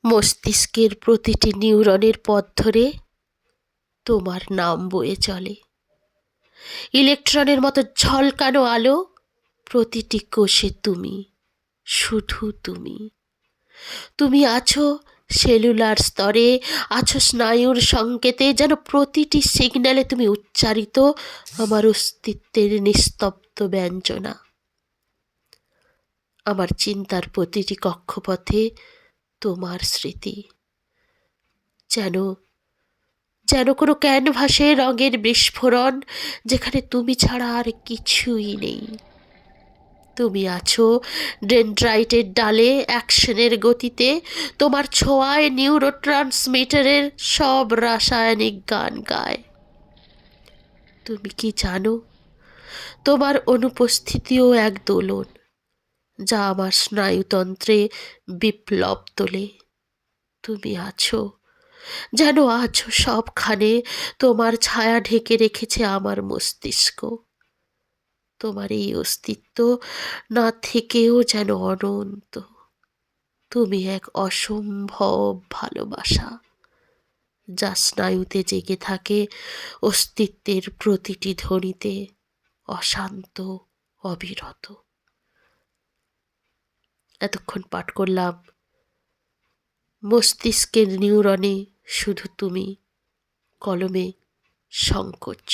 মস্তিষ্কের প্রতিটি নিউরনের পথ ধরে তোমার নাম বয়ে চলে। ইলেকট্রনের মতো ঝলকানো আলো, প্রতিটি কোষে তুমি, শুধু তুমি। তুমি আছো সেলুলার স্তরে, আছো স্নায়ুর সংকেতে, যেন প্রতিটি সিগন্যালে তুমি উচ্চারিত আমার অস্তিত্বের নিস্তব্ধ ব্যঞ্জনা। আমার চিন্তার প্রতিটি কক্ষপথে তোমার স্মৃতি, যেন যেন কোনো ক্যানভাসে রঙের বিস্ফোরণ, যেখানে তুমি ছাড়া আর কিছুই নেই। তুমি আছো ডেনড্রাইটের ডালে, অ্যাকশনের গতিতে, তোমার ছোঁয়ায় নিউরো ট্রান্সমিটারের সব রাসায়নিক গান গায়। তুমি কি জানো, তোমার অনুপস্থিতিও এক দোলন, যা আমার স্নায়ুতন্ত্রে বিপ্লব তোলে। তুমি আছো, যেন আছো সবখানে, তোমার ছায়া ঢেকে রেখেছে আমার মস্তিষ্ক। তোমার এই অস্তিত্ব না থেকেও যেন অনন্ত। তুমি এক অসম্ভব ভালোবাসা, যা স্নায়ুতে জেগে থাকে, অস্তিত্বের প্রতিটি ধ্বনিতে, অশান্ত, অবিরত। এতক্ষণ পাঠ করলাম মস্তিষ্কের নিউরনে শুধু তুমি, কলমে সংকোচ।